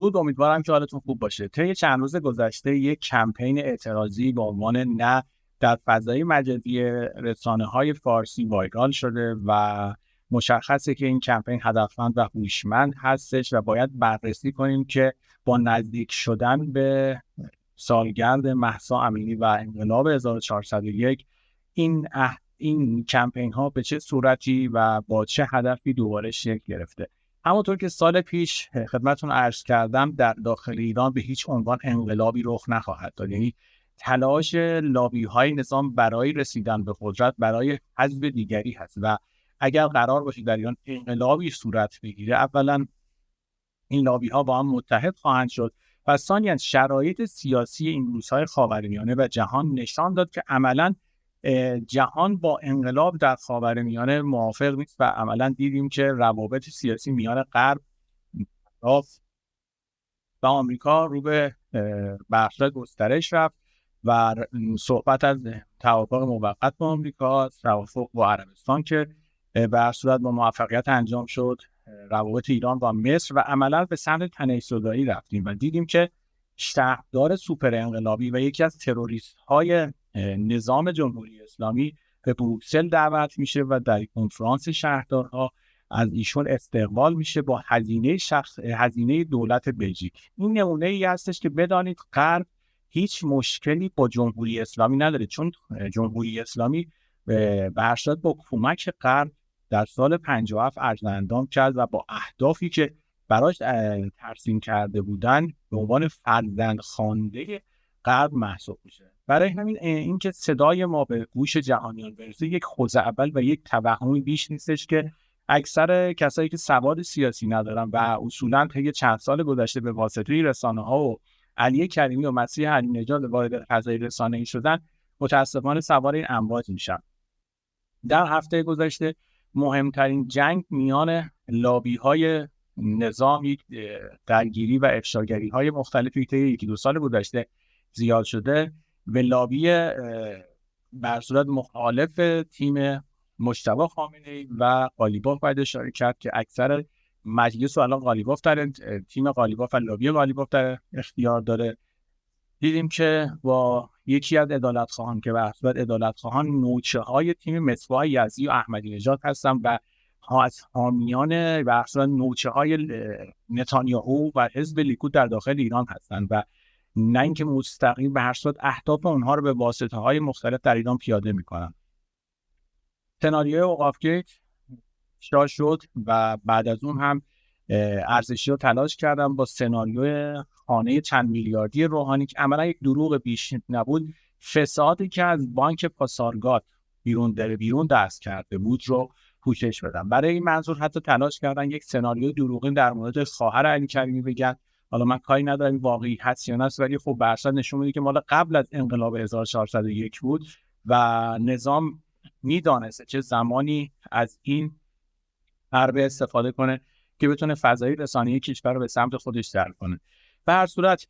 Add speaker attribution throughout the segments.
Speaker 1: امیدوارم که حالتون خوب باشه. طی چند روز گذشته یک کمپین اعتراضی با عنوان نه در فضای مجازی رسانه‌های فارسی وایرال شده و مشخصه که این کمپین هدفمند و هوشمند هستش و باید بررسی کنیم که با نزدیک شدن به سالگرد مهسا امینی و انقلاب 1401 این کمپین ها به چه صورتی و با چه هدفی دوباره شکل گرفته. همونطور که سال پیش خدمتتون عرض کردم، در داخل ایران به هیچ عنوان انقلابی رخ نخواهد داد. یعنی تلاش لابی های نظام برای رسیدن به قدرت برای حزب دیگری هست و اگر قرار باشه در ایران انقلابی صورت بگیره، اولا این لابی ها با هم متحد خواهند شد و ثانیاً شرایط سیاسی این روزهای خاورمیانه و جهان نشان داد که عملاً جهان با انقلاب در خاورمیانه موافق نیست و عملاً دیدیم که روابط سیاسی میان غرب و آمریکا رو به بحث گسترش رفت و صحبت از توافق موقت با آمریکا، توافق با عربستان که به هر صورت با موفقیت انجام شد، روابط ایران با مصر و عملاً به سمت تنی‌صدایی رفتیم و دیدیم که شهردار سوپر انقلابی و یکی از تروریست های نظام جمهوری اسلامی به بروکسل دعوت میشه و در کنفرانس شهردارها از ایشون استقبال میشه با هزینه دولت بلژیک. این نمونه ای هستش که بدانید غرب هیچ مشکلی با جمهوری اسلامی نداره، چون جمهوری اسلامی به هر صورت با کمک غرب در سال 57 ارزاندام کرد و با اهدافی که براش ترسیم کرده بودن به عنوان فرزند خوانده غرب محسوب میشه. برای همین اینکه صدای ما به گوش جهانیان برسه یک خزعبل و یک توهمی بیش نیستش که اکثر کسایی که سواد سیاسی ندارن و اصولا طی چند سال گذشته به واسطه رسانه‌ها و علی کریمی و مسیح علی نژاد وارد فضای رسانه‌ای شدن، متاسفانه سوار این امواج میشن. در هفته گذشته مهمترین جنگ میان لابی‌های نظام، یک درگیری و افشاگری‌های مختلفی طی یکی دو سال گذشته زیاد شده و لابی بر صورت مخالف تیم مجتبی خامنه‌ای و قالیباف باید اشاره کرد که اکثر مجلس رو الان قالیباف در تیم قالیباف و لابی قالیباف در اختیار داره. دیدیم که با یکی از عدالت‌خواهان که به صورت عدالت‌خواهان نوچه‌های تیم مصباح یزدی و احمدی نژاد هستن و از حامیان به صورت نوچه‌های نتانیاهو و حزب لیکود در داخل ایران هستند و نه اینکه مستقیم به هر صورت اهداف اونها رو به واسطه‌های مختلف در ایران پیاده می‌کنن. سناریوی اوقافگیت افشا شد و بعد از اون هم ارزشی رو تلاش کردم با سناریوی خانه چند میلیاردی روحانی که عملا یک دروغ بیش نبود، فسادی که از بانک پاسارگاد بیرون دست کرده بود رو پوشش بدم. برای این منظور حتی تلاش کردن یک سناریوی دروغین در مورد خواهر علی کریمی بگن. حالا من کاری ندارم واقعی هست یا نه، ولی خب به هر صورت نشون میده که مال قبل از انقلاب 1401 بود و نظام میدانسته چه زمانی از این حربه استفاده کنه که بتونه فضای رسانه‌ای کشور رو به سمت خودش جلب کنه. به هر صورت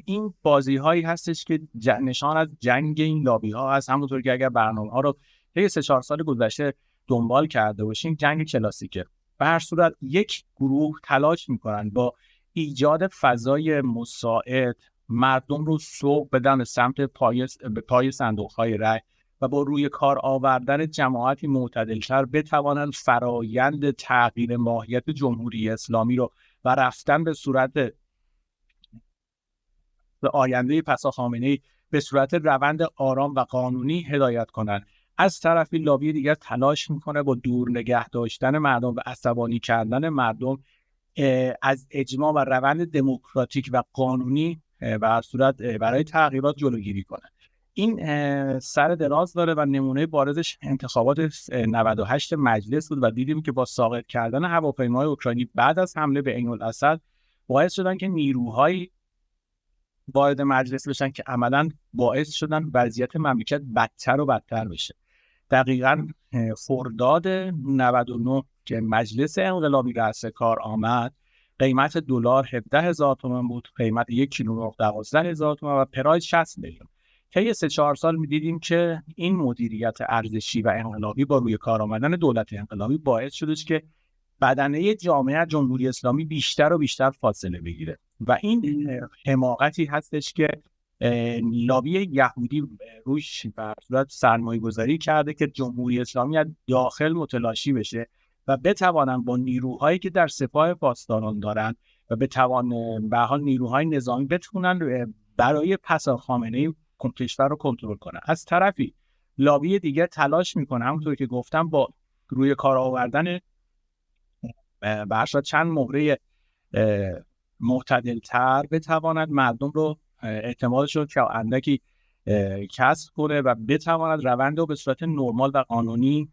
Speaker 1: این بازی هایی هستش که نشان از جنگ این لابی ها هست. همونطور که اگر برنامه ها رو طی 3-4 سال گذشته دنبال کرده باشیم، جنگ کلاسیکه. به هر صورت یک گروه تلاش میکنن با ایجاد فضای مساعد مردم رو سوق بدن به سمت پای صندوق های رای و با روی کار آوردن جماعتی معتدل‌تر بتوانند فرایند تغییر ماهیت جمهوری اسلامی رو و رفتن به صورت آینده پسا خامنه‌ای به صورت روند آرام و قانونی هدایت کنند. از طرفی لابی دیگر تلاش میکنه با دور نگه داشتن مردم و عصبانی کردن مردم از اجماع و روند دموکراتیک و قانونی به صورت برای تغییرات جلوگیری کنه. این سر دراز داره و نمونه بارزش انتخابات 98 مجلس بود و دیدیم که با ساقط کردن هواپیمای اوکراینی بعد از حمله به عین الاسد باعث شدن که نیروهای وارد مجلس بشن که عملاً باعث شدن وضعیت مملکت بدتر و بدتر بشه. دقیقاً خرداد 99 که مجلس انقلابی رأس کار آمد، قیمت دلار 17,000 تومان بود، قیمت 1 کیلو 12,000 تومان و پراید 60 میلیون. طی 3-4 سال می‌دیدیم که این مدیریت ارزشی و انقلابی با روی کار آمدن دولت انقلابی باعث شدش که بدنه جامعه جمهوری اسلامی بیشتر و بیشتر فاصله بگیره و این حماقتی هستش که لابی یهودی روش به صورت سرمایه گذاری کرده که جمهوری اسلامی از داخل متلاشی بشه و بتوانن با نیروهایی که در سپاه پاسداران دارن و بتوان به حال نیروهای نظامی بتونن برای پس از خامنه‌ای کشور رو کنترل کنن. از طرفی لابی دیگه تلاش میکنه همونطور که گفتم با روی کار آوردن برشاد چند مهره معتدل‌تر بتواند مردم رو اعتمادشون که اندکی کسب کنه و بتواند روند رو به صورت نرمال و قانونی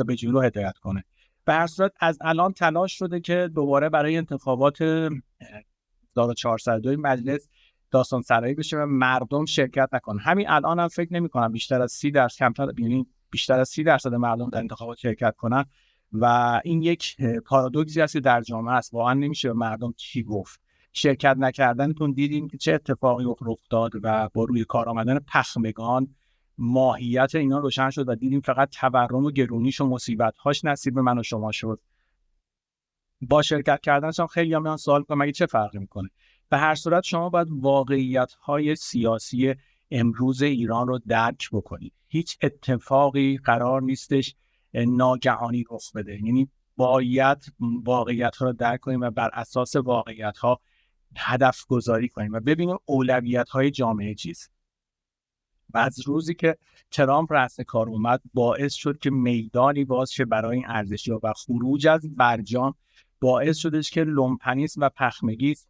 Speaker 1: به جلو هدایت کنه. به هر صورت از الان تلاش شده که دوباره برای انتخابات 1402 مجلس داستان سرایی بشه و مردم شرکت نکنن. همین الان هم فکر نمی‌کنم بیشتر از 30% کمتر، یعنی بیشتر از 30% مردم در انتخابات شرکت کنن و این یک پارادوکسی است که در جامعه است. واقعا نمیشه به مردم چی گفت. شرکت نکردنتون دیدیم که چه اتفاقی رخ داد و با روی کار آمدن پخمگان ماهیت اینا روشن شد و دیدیم فقط تورم و گرونیش و مصیبت‌هاش نصیب من و شما شد. با شرکت کردنش هم خیلی میان سوال کنن مگه چه فرقی میکنه. به هر صورت شما باید واقعیت‌های سیاسی امروز ایران رو درک بکنید. هیچ اتفاقی قرار نیستش ناگهانی رخ بده، یعنی باید واقعیت‌ها رو درک کنیم و بر اساس واقعیت‌ها هدف گذاری کنیم و ببینیم اولویت‌های جامعه چیست. و از روزی که ترامپ رأس کار اومد باعث شد که میدانی باز شه برای این ارزش‌ها و خروج از برجام باعث شدش که لومپنیسم و پخمگیسم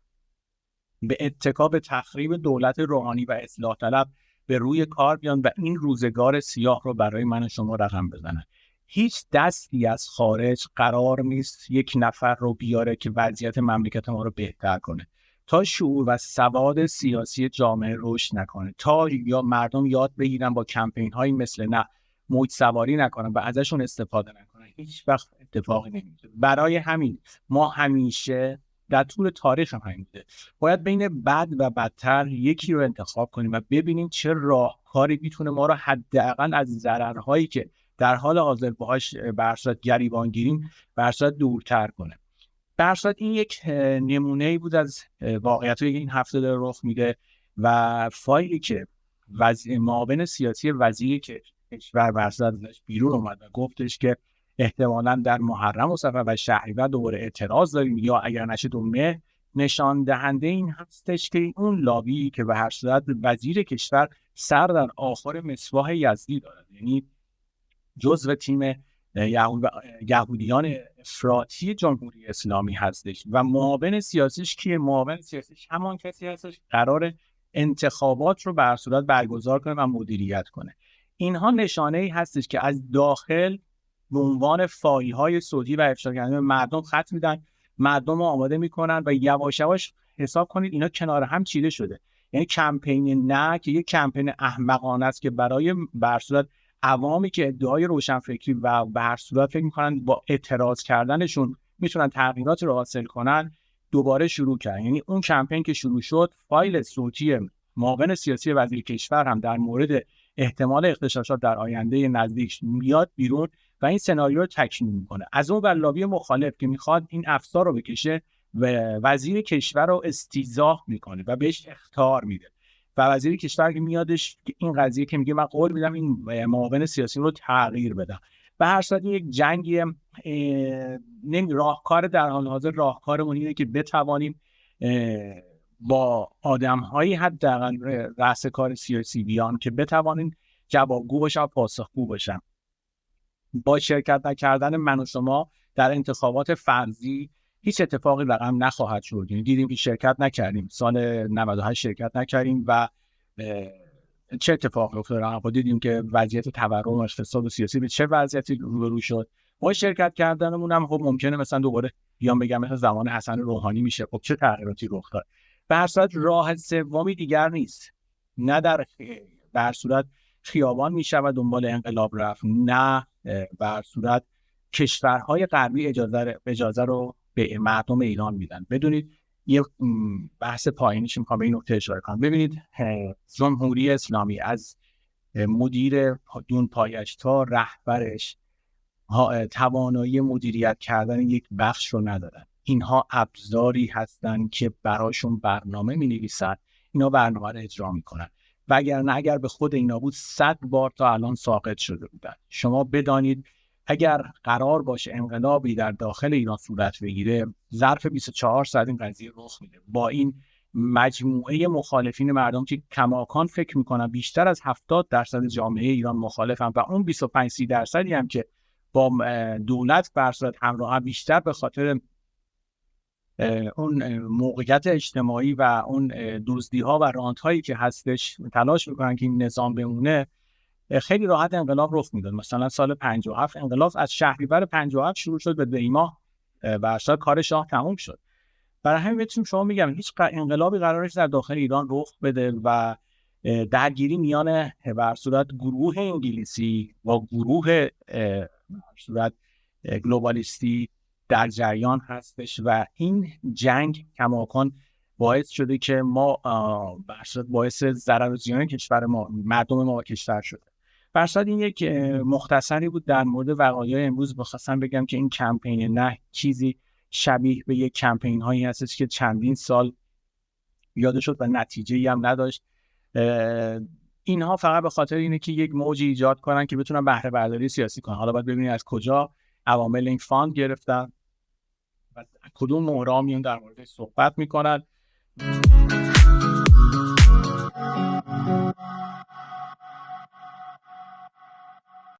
Speaker 1: به اتکا به تخریب دولت روحانی و اصلاح طلب به روی کار بیان و این روزگار سیاه رو برای من و شما رقم بزنن. هیچ دستی از خارج قرار نیست یک نفر رو بیاره که وضعیت مملکت ما رو بهتر کنه. تا شعور و سواد سیاسی جامعه رشد نکنه، تا یا مردم یاد بگیرن با کمپین هایی مثل نه موج سواری نکنن و ازشون استفاده نکنن، هیچ وقت اتفاقی نمیفته. برای همین ما همیشه در طول تاریخ هم همین بوده، باید بین بد و بدتر یکی رو انتخاب کنیم و ببینیم چه راهکاری میتونه ما رو حداقل از ضررهایی که در حال حاضر باهاش به صورت گریبان گیریم به صورت دورتر کنه. به صورت این یک نمونه‌ای بود از واقعیتی که این هفته داره رخ میده و فایلی که معاون سیاسی وزیر کشور به صورت بیرون اومد و گفتش که احتمالاً در محرم و صفر و شهریور دوباره اعتراض داریم یا اگر نشه دومه، نشان دهنده این هستش که اون لابی که به هر صورت وزیر کشور سر در آخر مصباح یزدی دارد، یعنی جزو تیم یهودیان افراطی جمهوری اسلامی هستش و معاون سیاسیش کیه؟ معاون سیاسیش همان کسی هستش قرار انتخابات رو به هر صورت برگزار کنه و مدیریت کنه. اینها نشانه ای هستش که از داخل به عنوان فایل‌های صوتی و افشا کردن مردم خط میدن، مردم رو آماده میکنن و یواش یواش حساب کنید اینا کنار هم چیده شده. یعنی کمپین نه که یک کمپین احمقانه است که برای به هر صورت عوامی که ادعای روشنفکری و به هر صورت فکر میکنن با اعتراض کردنشون میتونن تغییرات رو حاصل کنن دوباره شروع کردن. یعنی اون کمپین که شروع شد، فایل صوتی معاون سیاسی وزیر کشور هم در مورد احتمال اغتشاشات در آینده نزدیک میاد بیرون و این سناریو رو تکمیل میکنه. از اون بر لابی مخالف که میخواد این افسار رو بکشه و وزیر کشور رو استیضاح میکنه و بهش اخطار میده و وزیر کشور که میادش این قضیه که میگه من قول میدم این معاون سیاسی رو تغییر بدم. به هر صورت یک جنگی راهکار در حال حاضر راهکارمون اینه که بتوانیم با آدم‌هایی حداقل رأس کار سیاسی بیان که بتوانیم جوابگو باشن، پاسخگو باشن. با شرکت نکردن من و شما در انتخابات فرضی هیچ اتفاقی رقم نخواهد شد. یعنی دیدیم که شرکت نکردیم، سال 98 شرکت نکردیم و چه اتفاقی افتاد؟ دیدیم که وضعیت تورم و اقتصاد و سیاسی به چه وضعیتی روبرو شد. ما شرکت کردنمون هم خب ممکنه مثلا دوباره بیام بگم مثلا زمان حسن روحانی میشه، خب چه تغییراتی رخ داد. به هر صورت راه سومی دیگر نیست، نه در هر صورت خیابان میشه و دنبال انقلاب رفت، نه به هر صورت کشورهای غربی اجازه رو به مردم ایران میدن. بدونید یه بحث پایینیش میخوام به این نکته اشاره کنم. ببینید جمهوری اسلامی از مدیر دون پایش تا رهبرش توانایی مدیریت کردن یک بخش رو ندارن. اینها ابزاری هستن که براشون برنامه می‌نویسن، اینا برنامه رو اجرا میکنن. وگرنه اگر به خود اینا بود 100 بار تا الان ساقط شده بودن. شما بدانید اگر قرار باشه انقلابی در داخل ایران صورت بگیره، ظرف 24 ساعت این قضیه رخ میده. با این مجموعه مخالفین مردم که کماکان فکر میکنن بیشتر از 70% جامعه ایران مخالفن و اون 25-30% هم که با دولت برصورت همراه، بیشتر به خاطر اون موقعیت اجتماعی و اون دزدی ها و رانت هایی که هستش تلاش میکنن که این نظام بمونه، خیلی راحت انقلاب رخ میداد. مثلا سال 57 انقلاب از شهریور 57 شروع شد، به دیماه برصورت کار شاه تموم شد. برای همین بهتون شما میگم هیچ انقلابی قرار نیست در داخل ایران رخ بده و درگیری میان برصورت گروه انگلیسی و گروه برصورت گلوبالیستی در جریان هستش و این جنگ کماکان باعث شده که ما برصورت باعث ضرر و زیان کشور ما، مردم ما و کشور شده. برصورت این یک مختصری بود در مورد وقایع امروز. بخواستم بگم که این کمپین نه چیزی شبیه به یک کمپین هایی هستش که چندین سال یاده شد و نتیجه‌ای هم نداشت. اینها فقط به خاطر اینه که یک موجی ایجاد کنن که بتونن بهره برداری سیاسی کنن. حالا باید ببینید از کجا عوامل این فاند گرفتن و کدوم مهره‌ها میان در موردش صحبت میکنن.